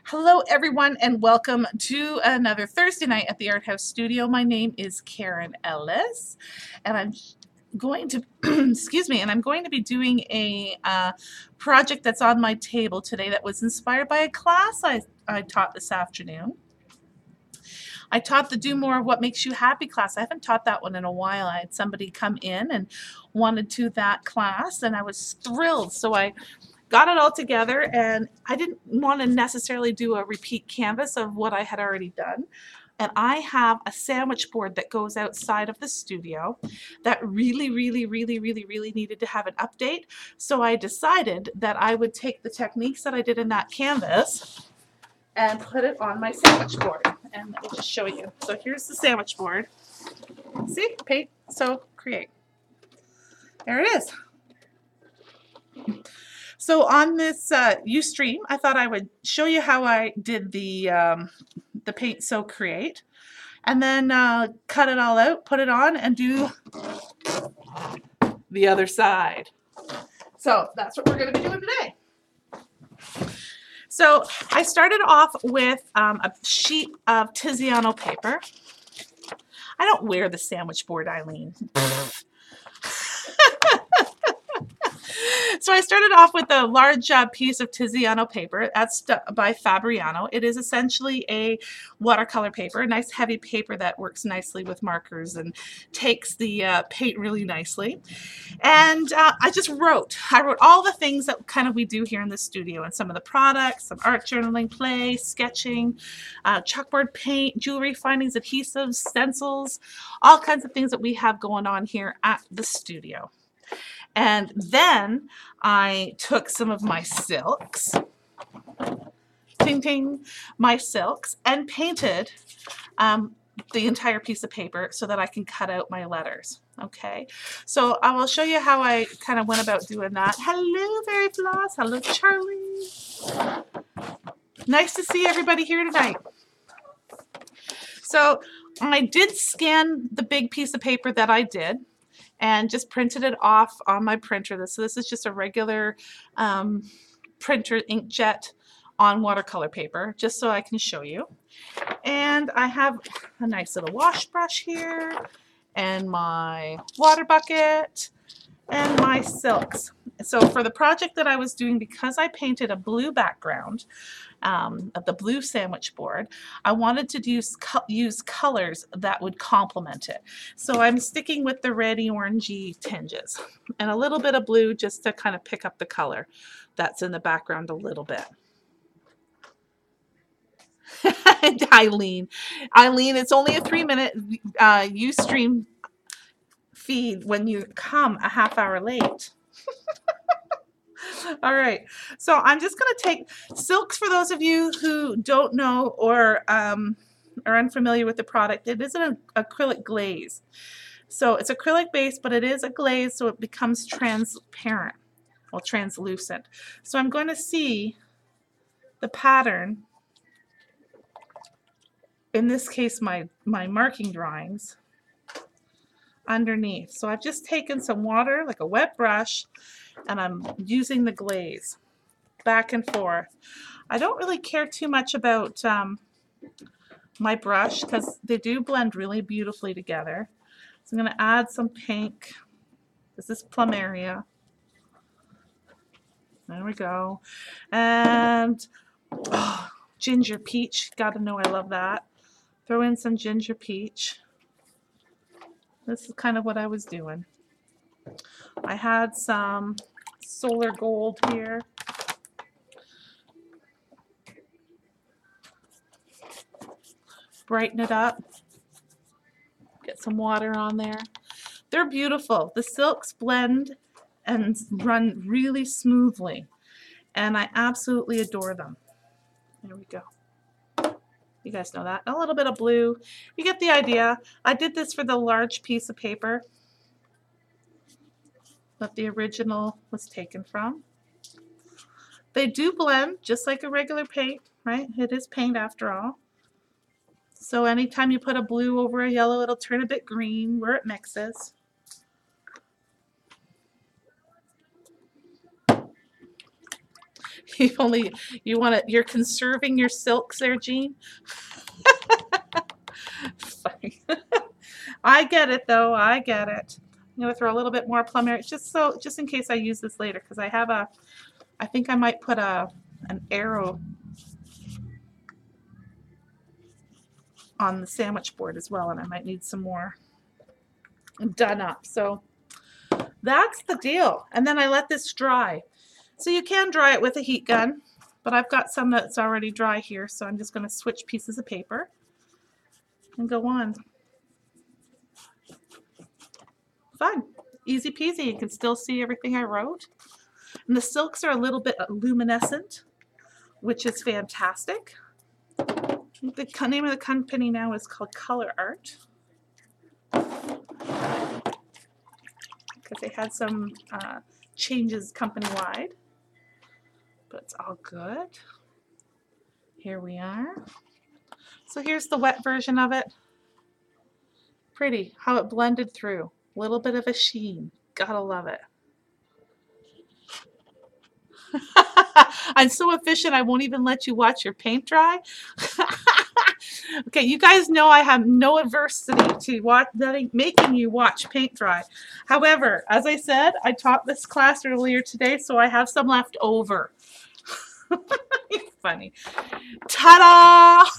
Hello everyone and welcome to another Thursday night at the Art House Studio. My name is Karen Ellis and I'm going to excuse me, and I'm going to be doing a project that's on my table today that was inspired by a class I taught this afternoon. I taught the Do More of What Makes You Happy class. I haven't taught that one in a while. I had somebody come in and wanted to that class and I was thrilled. So I got it all together, and I didn't want to necessarily do a repeat canvas of what I had already done. And I have a sandwich board that goes outside of the studio that really needed to have an update. So I decided that I would take the techniques that I did in that canvas and put it on my sandwich board. And I'll just show you. So here's the sandwich board. See? Paint, sew, create. There it is. So on this Ustream, I thought I would show you how I did the paint, sew, create, and then cut it all out, put it on, and do the other side. So that's what we're going to be doing today. So I started off with a sheet of Tiziano paper. I don't wear the sandwich board, Eileen. So I started off with a large piece of Tiziano paper. That's by Fabriano. It is essentially a watercolor paper, a nice heavy paper that works nicely with markers and takes the paint really nicely. And I wrote all the things that kind of we do here in the studio, and some of the products, some art journaling, play, sketching, chalkboard paint, jewelry findings, adhesives, stencils, all kinds of things that we have going on here at the studio. And then I took some of my silks, ting ting, my silks, and painted the entire piece of paper so that I can cut out my letters. Okay, so I will show you how I kind of went about doing that. Hello, Fairy Floss. Hello, Charlie. Nice to see everybody here tonight. So I did scan the big piece of paper that I did, and just printed it off on my printer. So this is just a regular printer inkjet on watercolor paper, just so I can show you. And I have a nice little wash brush here, and my water bucket, and my silks. So for the project that I was doing, because I painted a blue background of the blue sandwich board, I wanted to use colors that would complement it. So I'm sticking with the reddy orangey tinges and a little bit of blue just to kind of pick up the color that's in the background a little bit. Eileen, it's only a 3-minute Ustream feed when you come a half hour late. All right, so I'm just going to take silks. For those of you who don't know or are unfamiliar with the product, it is an acrylic glaze. So it's acrylic base, but it is a glaze, so it becomes transparent, well, translucent. So I'm going to see the pattern, in this case my marking drawings, underneath. So I've just taken some water, like a wet brush, and I'm using the glaze back and forth. I don't really care too much about my brush because they do blend really beautifully together. So I'm going to add some pink. This is Plumeria. There we go. And ginger peach. Gotta know I love that. Throw in some ginger peach. This is kind of what I was doing. I had some solar gold here. Brighten it up. Get some water on there. They're beautiful. The silks blend and run really smoothly, and I absolutely adore them. There we go. You guys know that. A little bit of blue. You get the idea. I did this for the large piece of paper that the original was taken from. They do blend just like a regular paint, right? It is paint after all. So anytime you put a blue over a yellow, it'll turn a bit green where it mixes. You're conserving your silks there, Jean. Funny. I get it though. I get it. I'm gonna throw a little bit more plum area, just in case I use this later, because I think I might put an arrow on the sandwich board as well, and I might need some more done up. So that's the deal. And then I let this dry. So you can dry it with a heat gun, but I've got some that's already dry here, so I'm just going to switch pieces of paper and go on. Fun. Easy peasy. You can still see everything I wrote. And the silks are a little bit luminescent, which is fantastic. The name of the company now is called Color Art, because they had some changes company-wide, but it's all good. Here we are. So here's the wet version of it. Pretty, how it blended through. A little bit of a sheen. Gotta love it. I'm so efficient, I won't even let you watch your paint dry. Okay, you guys know I have no adversity to making you watch paint dry. However, as I said, I taught this class earlier today, so I have some left over. Funny. Ta-da!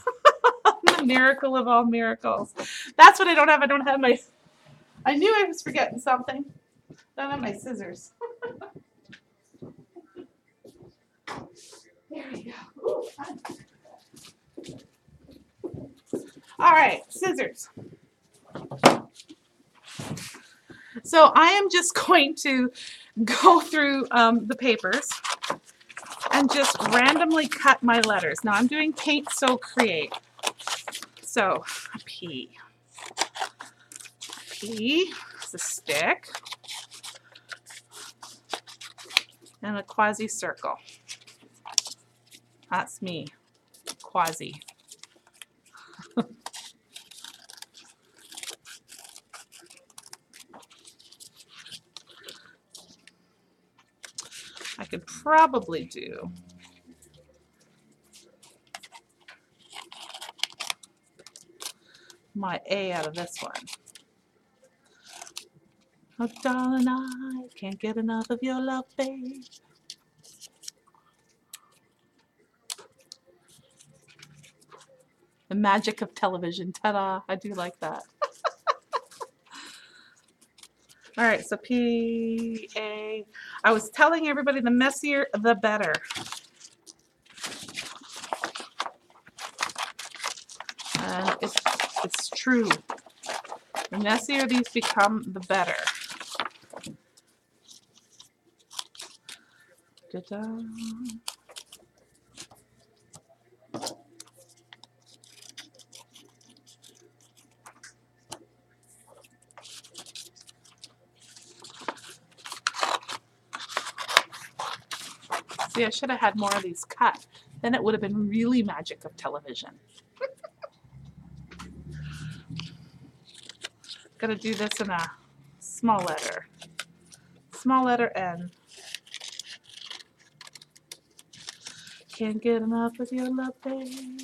The miracle of all miracles. That's what I don't have. I don't have my... I knew I was forgetting something. I don't have my scissors. There we go. Ooh, fun. All right, scissors. So I am just going to go through the papers and just randomly cut my letters. Now I'm doing Paint So Create. So a P. P is a stick. And a quasi circle. That's me. Quasi. I could probably do my A out of this one. Oh, darling, I can't get enough of your love, babe. The magic of television. Ta-da! I do like that. All right, so P-A. I was telling everybody the messier, the better. And it's true. The messier these become, the better. Ta-da. See, I should have had more of these cut. Then it would have been really magic of television. Gotta do this in a small letter. Small letter N. Can't get enough of your love, babe.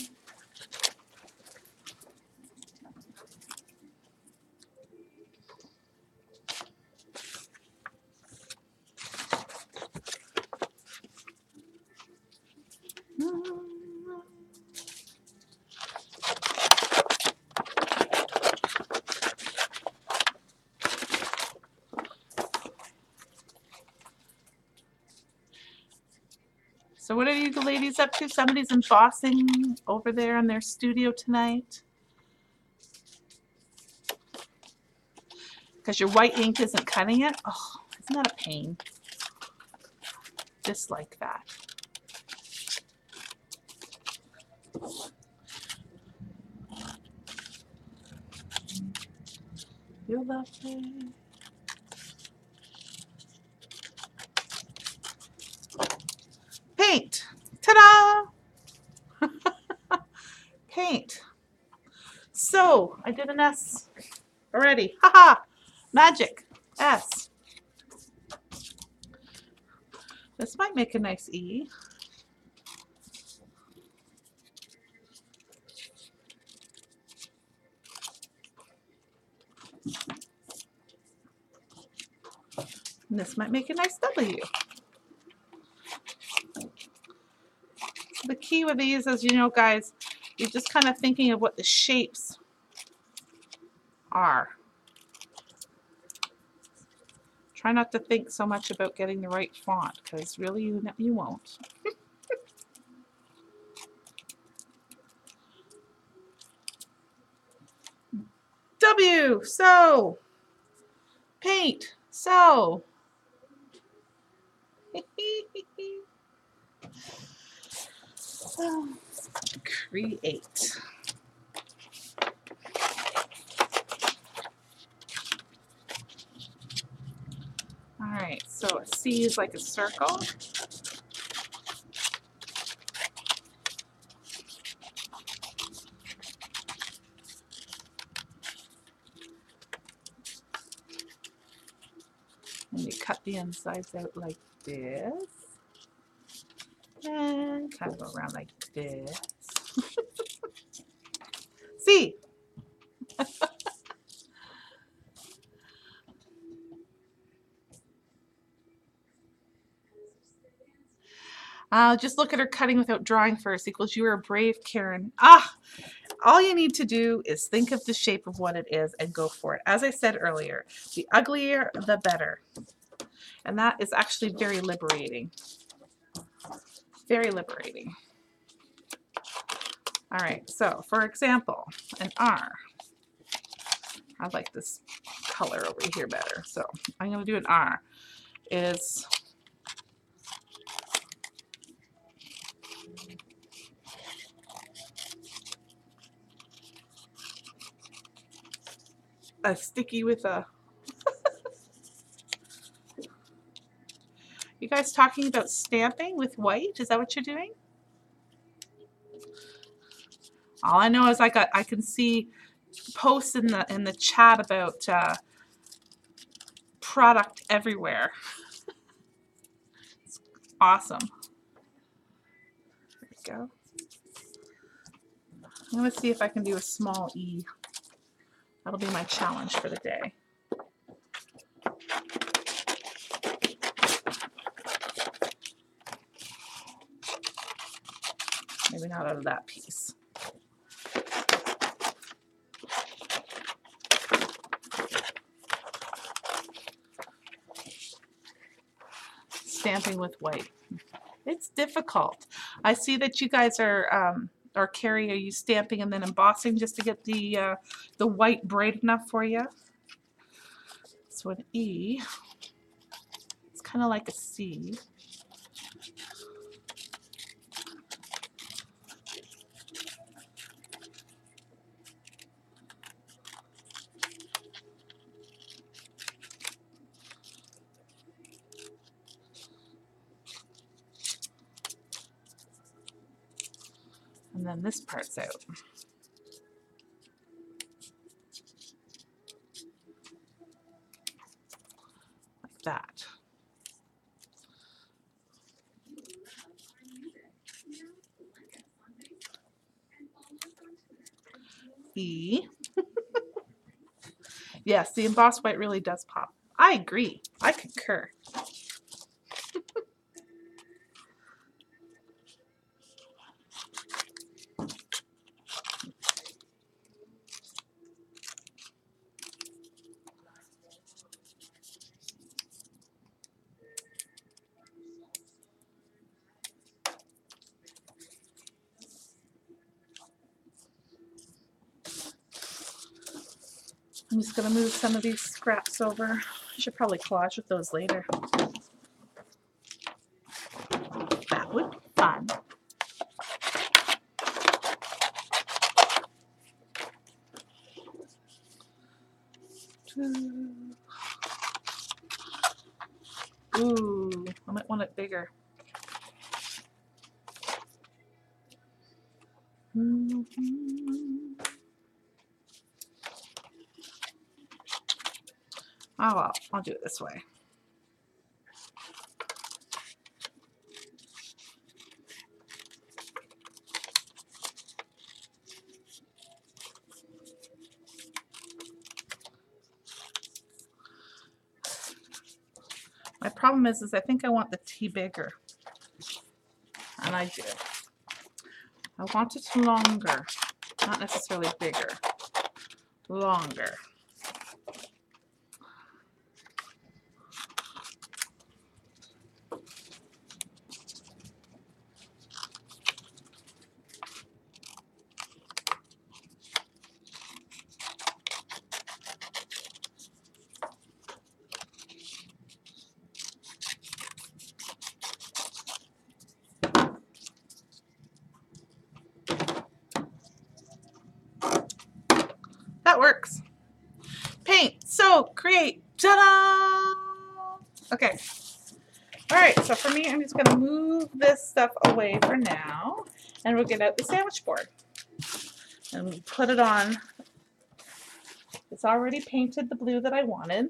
So what are you ladies up to? Somebody's embossing over there in their studio tonight. Because your white ink isn't cutting it? Oh, isn't that a pain? Just like that. You love me. Paint. Ta-da! Paint. So I did an S already. Haha! Magic. S. This might make a nice E. And this might make a nice W. The key with these is, you know, guys, you're just kind of thinking of what the shapes are. Try not to think so much about getting the right font, because really you won't. W, so. Paint, so. Create. All right, so a C is like a circle. And you cut the insides out like this. And kind of go around like this. C. Just look at her cutting without drawing first equals you are brave, Karen. All you need to do is think of the shape of what it is and go for it. As I said earlier, the uglier, the better. And that is actually very liberating. Very liberating. All right, so for example, an R. I like this color over here better. So I'm going to do an R. Is a sticky with a... You guys talking about stamping with white? Is that what you're doing? All I know is I can see posts in the chat about product everywhere. It's awesome. There we go. I'm going to see if I can do a small E. That'll be my challenge for the day. Maybe not out of that piece. Stamping with white. It's difficult. I see that you guys are, or Carrie, are you stamping and then embossing just to get the white bright enough for you? So an E, it's kind of like a C. And then this part's out. Like that. E. Yes, the embossed white really does pop. I agree. I concur. I'm just going to move some of these scraps over. I should probably collage with those later. That would be fun. Ooh, I might want it bigger. Oh well, I'll do it this way. problem is I think I want the T bigger. And I do. I want it longer, not necessarily bigger, longer. That works. Paint, so create, ta-da! Okay. All right, so for me, I'm just gonna move this stuff away for now, and we'll get out the sandwich board and put it on. It's already painted the blue that I wanted.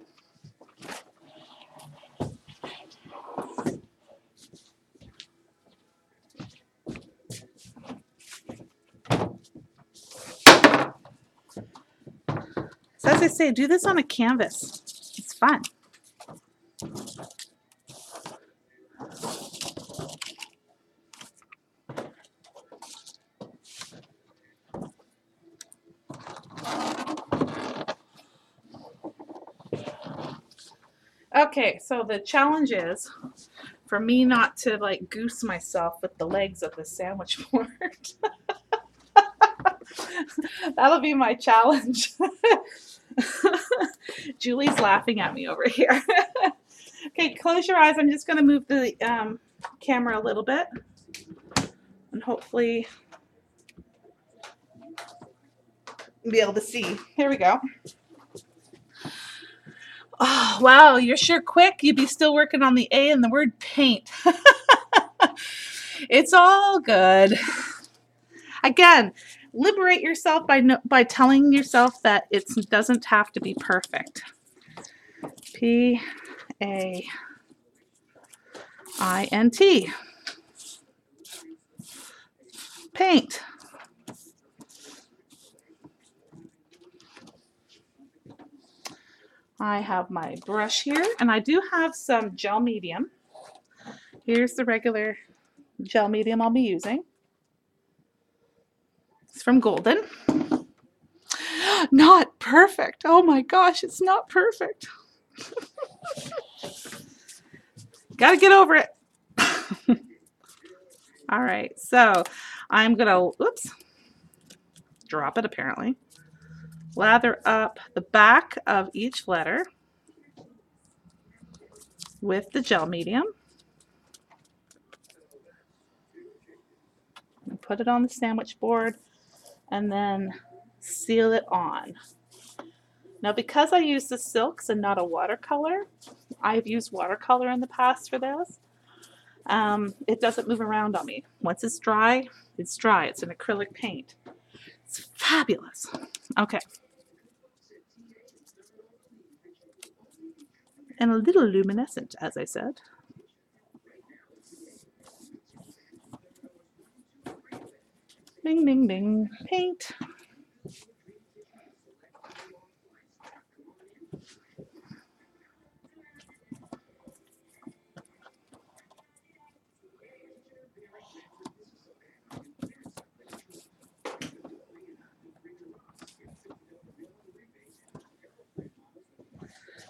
So as I say, do this on a canvas. It's fun. Okay, so the challenge is for me not to like goose myself with the legs of the sandwich board. That'll be my challenge. Julie's laughing at me over here. Okay, close your eyes. I'm just going to move the camera a little bit and hopefully be able to see. Here we go. Oh, wow, you're sure quick. You'd be still working on the A and the word paint. It's all good. Again, liberate yourself by telling yourself that it doesn't have to be perfect. P-A-I-N-T. Paint. I have my brush here, and I do have some gel medium. Here's the regular gel medium I'll be using. It's from Golden. Not perfect. Oh my gosh, it's not perfect. Gotta get over it. All right, so I'm gonna, oops, drop it apparently. Lather up the back of each letter with the gel medium. And put it on the sandwich board and then seal it on. Now, because I use the silks and not a watercolor, I've used watercolor in the past for this. It doesn't move around on me. Once it's dry, it's dry. It's an acrylic paint. It's fabulous. Okay. And a little luminescent, as I said. Bing, bing, bing. Paint.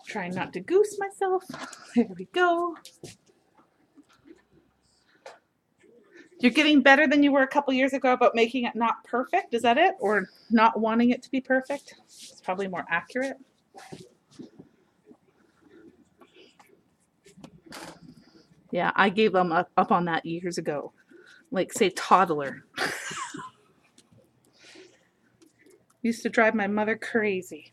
Trying not to goose myself. There we go. You're getting better than you were a couple years ago about making it not perfect. Is that it? Or not wanting it to be perfect? It's probably more accurate. Yeah, I gave them up on that years ago. Like, say, toddler. Used to drive my mother crazy.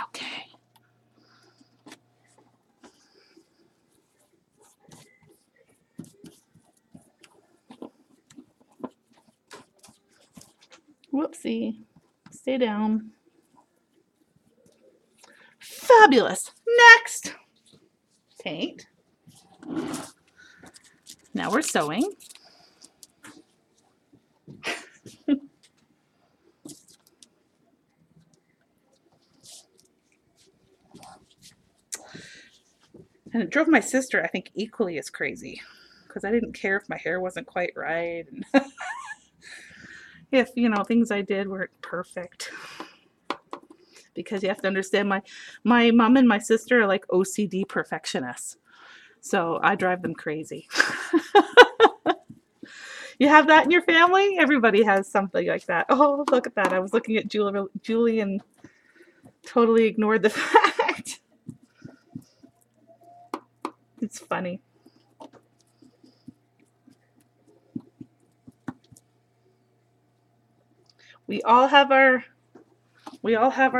Okay. Whoopsie. Stay down. Fabulous. Next. Paint. Now we're sewing. And it drove my sister, I think, equally as crazy because I didn't care if my hair wasn't quite right and if, you know, things I did weren't perfect. Because you have to understand, my mom and my sister are like OCD perfectionists. So I drive them crazy. You have that in your family? Everybody has something like that. Oh, look at that. I was looking at Julie and totally ignored the fact. It's funny. We all have our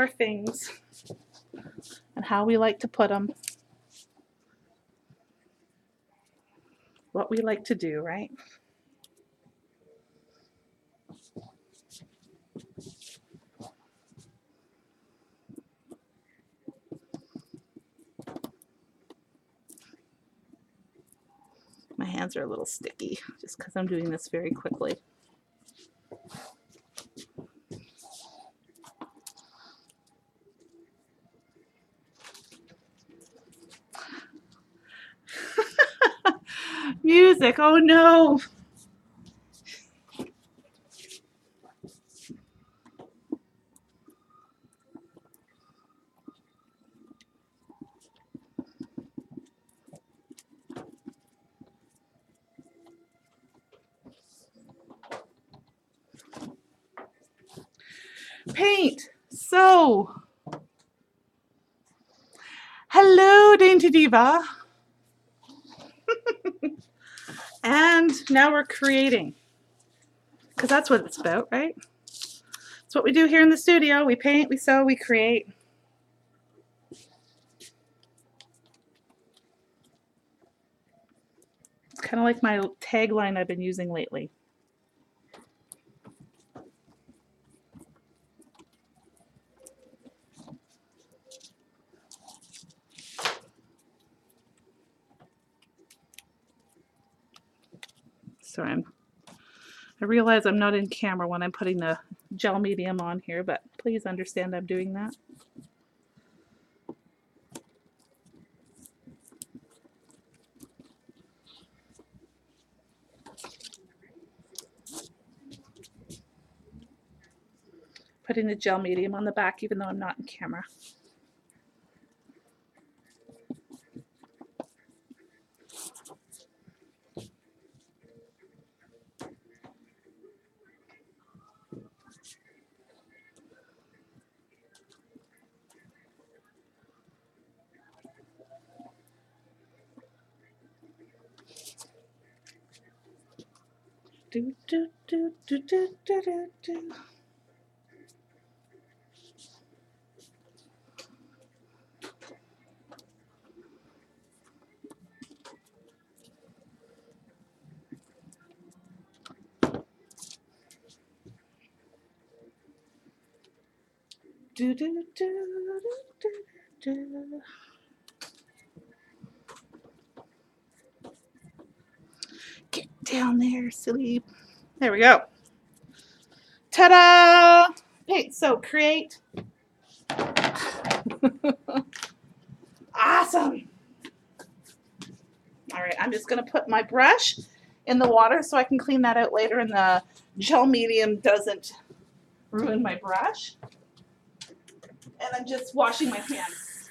things and how we like to put them. What we like to do, right? My hands are a little sticky just because I'm doing this very quickly. Music, oh no. Paint. So, hello, Dainty Diva. And now we're creating. Because that's what it's about, right? It's what we do here in the studio. We paint, we sew, we create. It's kind of like my tagline I've been using lately. So I realize I'm not in camera when I'm putting the gel medium on here, but please understand I'm doing that. Putting the gel medium on the back even though I'm not in camera. Do, do, do, do, do, do, do, do. Do, do, do, do, do, do. Get down there, silly. There we go. Ta-da! Paint, so create. Awesome. All right, I'm just gonna put my brush in the water so I can clean that out later and the gel medium doesn't ruin my brush. And I'm just washing my hands.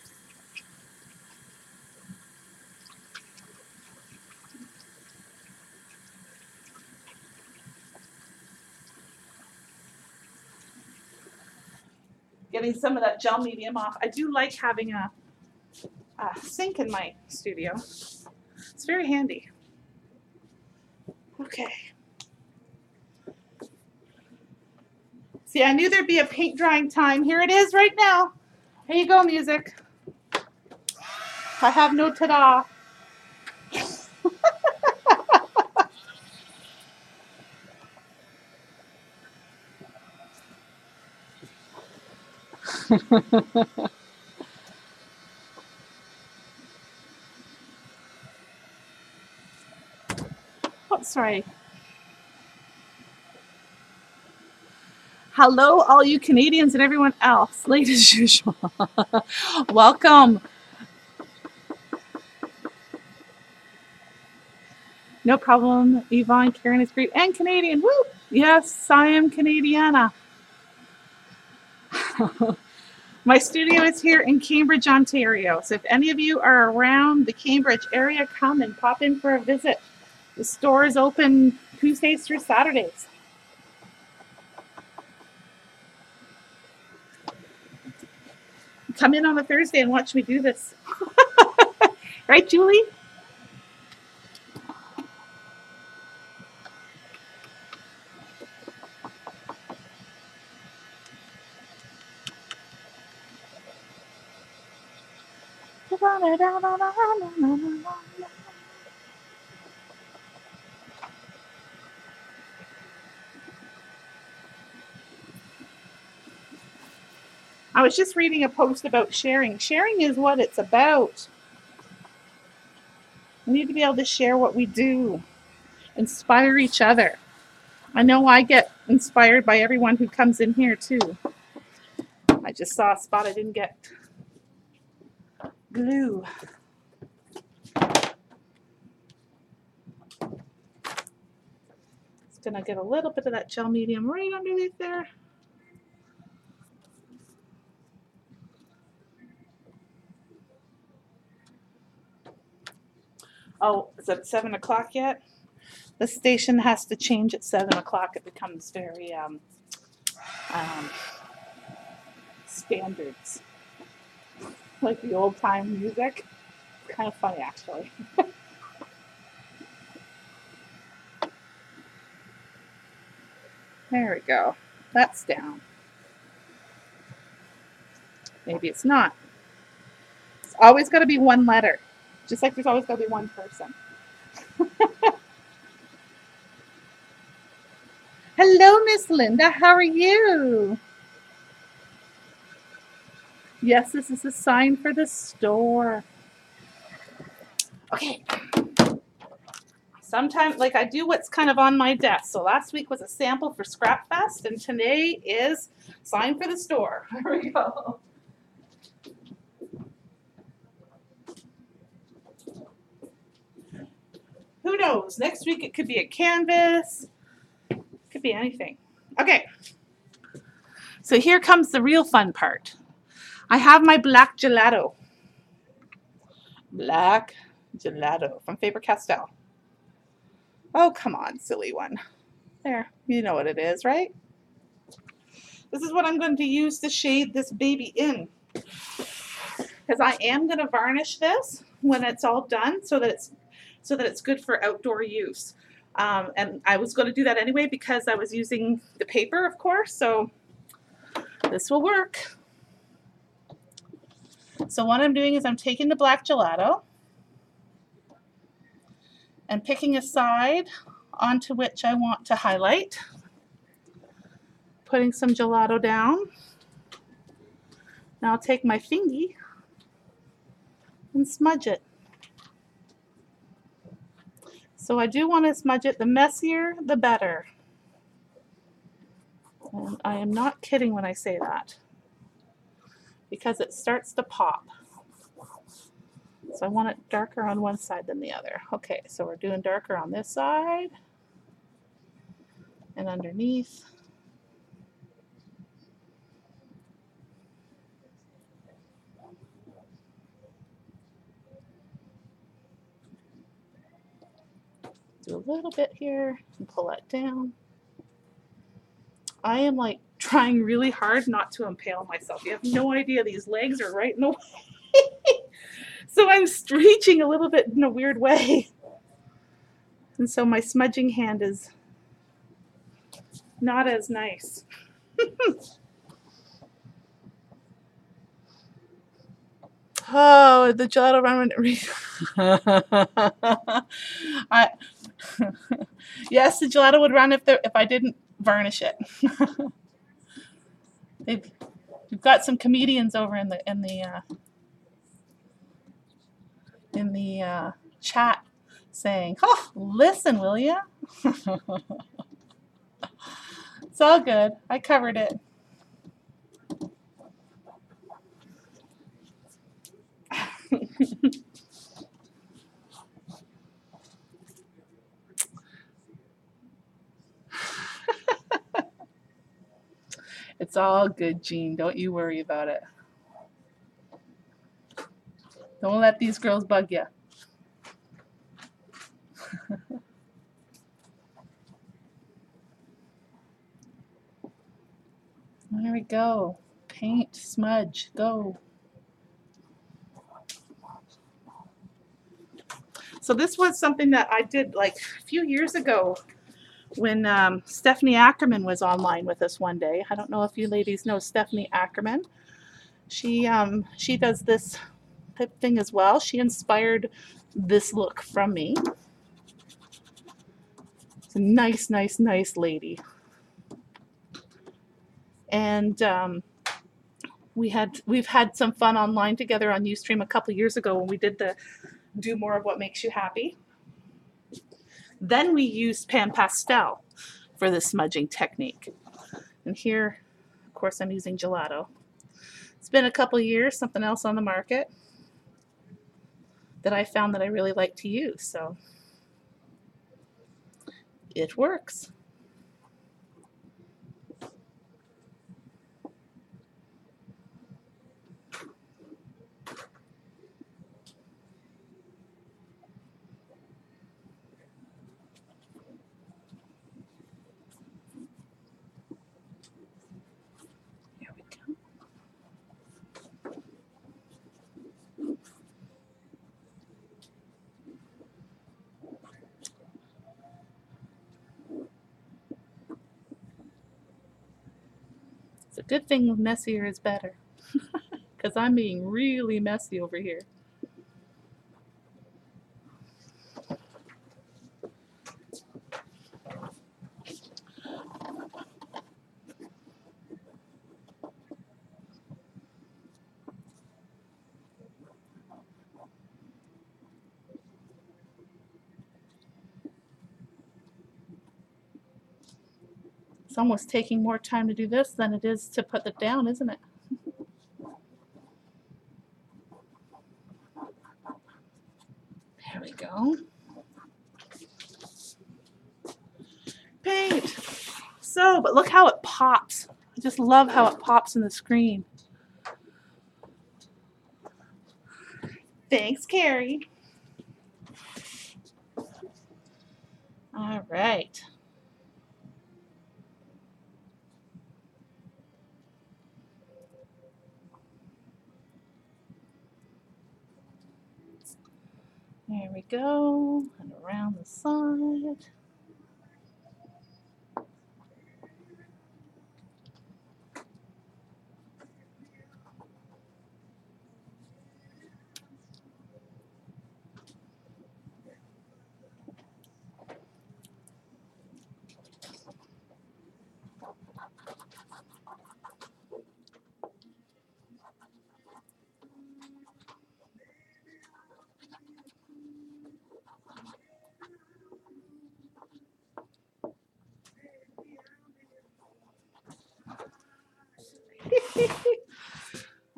Getting some of that gel medium off. I do like having a sink in my studio. It's very handy. Okay. See, I knew there'd be a paint drying time. Here it is right now. Here you go, music. I have no ta-da. Oh, sorry. Hello, all you Canadians and everyone else. Late as usual. Welcome. No problem. Yvonne, Karen is great. And Canadian. Woo! Yes, I am Canadiana. My studio is here in Cambridge, Ontario. So if any of you are around the Cambridge area, come and pop in for a visit. The store is open Tuesdays through Saturdays. Come in on a Thursday and watch me do this. Right, Julie? I was just reading a post about sharing. Sharing is what it's about. We need to be able to share what we do, inspire each other. I know I get inspired by everyone who comes in here too. I just saw a spot I didn't get glue. It's gonna get a little bit of that gel medium right underneath there. Oh, is it 7 o'clock yet? The station has to change at 7 o'clock. It becomes very standards, like the old time music. It's kind of funny, actually. There we go. That's down. Maybe it's not. It's always got to be one letter, just like there's always got to be one person. Hello, Miss Linda. How are you? Yes, this is a sign for the store. Okay. Sometimes, like, I do what's kind of on my desk. So last week was a sample for Scrap Fest, and today is sign for the store. There we go. Who knows? Next week it could be a canvas. It could be anything. Okay. So here comes the real fun part. I have my black gelato. Black gelato from Faber-Castell. Oh, come on, silly one. There, you know what it is, right? This is what I'm going to use to shade this baby in. Because I am going to varnish this when it's all done so that it's good for outdoor use. And I was going to do that anyway because I was using the paper, of course, so this will work. So what I'm doing is I'm taking the black gelato and picking a side onto which I want to highlight. Putting some gelato down. Now I'll take my fingy and smudge it. So I do want to smudge it. The messier, the better. And I am not kidding when I say that, because it starts to pop. So I want it darker on one side than the other. Okay, so we're doing darker on this side and underneath. Do a little bit here and pull that down. I am like trying really hard not to impale myself. You have no idea, these legs are right in the way. So I'm reaching a little bit in a weird way. And so my smudging hand is not as nice. Oh, the gelato run. Yes, the gelato would run if I didn't varnish it. We've got some comedians over in the chat saying, "Oh, listen, will ya?" It's all good. I covered it. It's all good, Jean. Don't you worry about it. Don't let these girls bug you. There we go. Paint, smudge, go. So this was something that I did like a few years ago when Stephanie Ackerman was online with us one day. I don't know if you ladies know Stephanie Ackerman. She does this type of thing as well. She inspired this look from me. It's a nice, nice, nice lady. And we've had some fun online together on Ustream a couple years ago when we did the Do More of What Makes You Happy. Then we used pan pastel for the smudging technique. And here, of course, I'm using Gelato. It's been a couple years, something else on the market that I found that I really like to use. So it works. Here we go. It's a good thing messier is better because I'm being really messy over here. It's almost taking more time to do this than it is to put it down, isn't it? There we go. Paint. So, but look how it pops. I just love how it pops in the screen. Thanks, Carrie. All right. There we go. And around the side.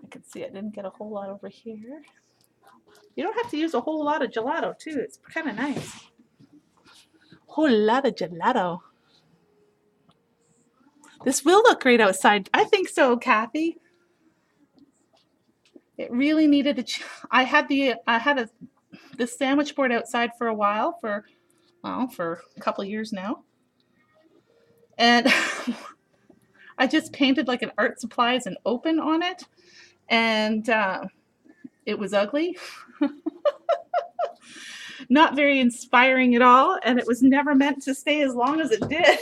I can see I didn't get a whole lot over here. You don't have to use a whole lot of gelato too. It's kind of nice. Whole lot of gelato. This will look great outside. I think so, Kathy. It really needed a. I had the sandwich board outside for a while for a couple years now, and I just painted like an art supplies and open on it, and it was ugly. Not very inspiring at all, and it was never meant to stay as long as it did.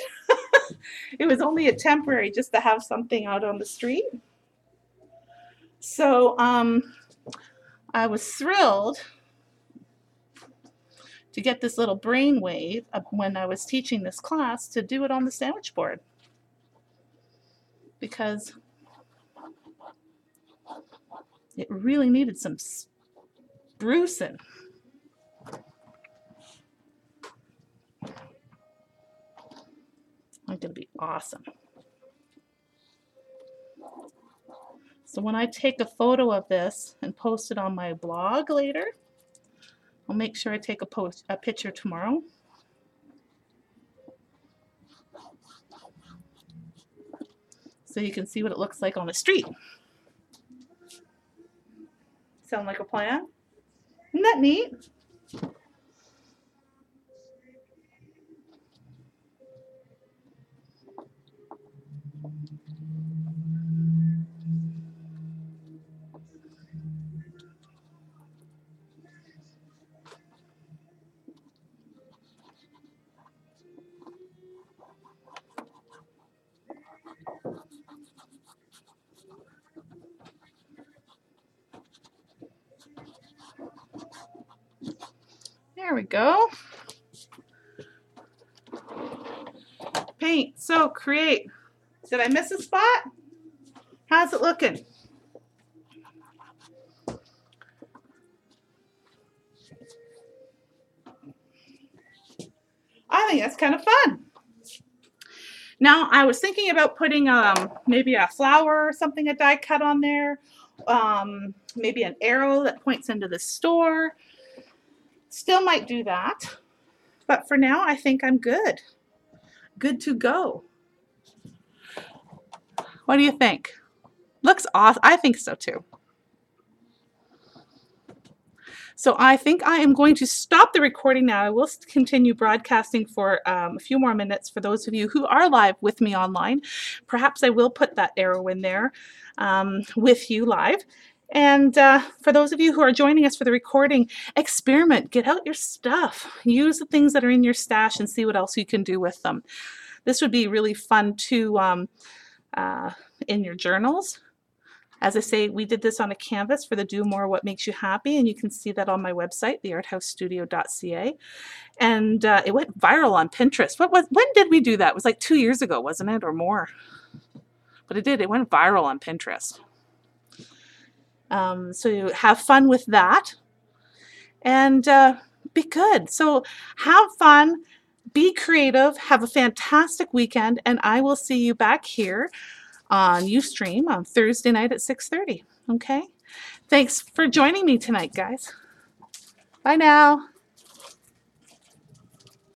It was only a temporary just to have something out on the street. So I was thrilled to get this little brainwave when I was teaching this class to do it on the sandwich board, because it really needed some sprucing. I'm going to be awesome. So when I take a photo of this and post it on my blog later, I'll make sure I take a picture tomorrow. So you can see what it looks like on the street. Sound like a plan? Isn't that neat? There we go. Paint, so create. Did I miss a spot? How's it looking? I think that's kind of fun. Now I was thinking about putting maybe a flower or something, a die cut on there, maybe an arrow that points into the store. Still might do that, but for now I think I'm good. Good to go. What do you think? Looks awesome. I think so too. So I think I am going to stop the recording now. I will continue broadcasting for a few more minutes for those of you who are live with me online. Perhaps I will put that arrow in there with you live. And for those of you who are joining us for the recording, experiment, get out your stuff, use the things that are in your stash and see what else you can do with them. This would be really fun too in your journals. As I say, we did this on a canvas for the Do More What Makes You Happy, and you can see that on my website, thearthousestudio.ca. And it went viral on Pinterest. When did we do that? It was like 2 years ago, wasn't it, or more? But it did. It went viral on Pinterest. So have fun with that, and be good. So have fun, be creative, have a fantastic weekend, and I will see you back here on Ustream on Thursday night at 6:30. Okay? Thanks for joining me tonight, guys. Bye now.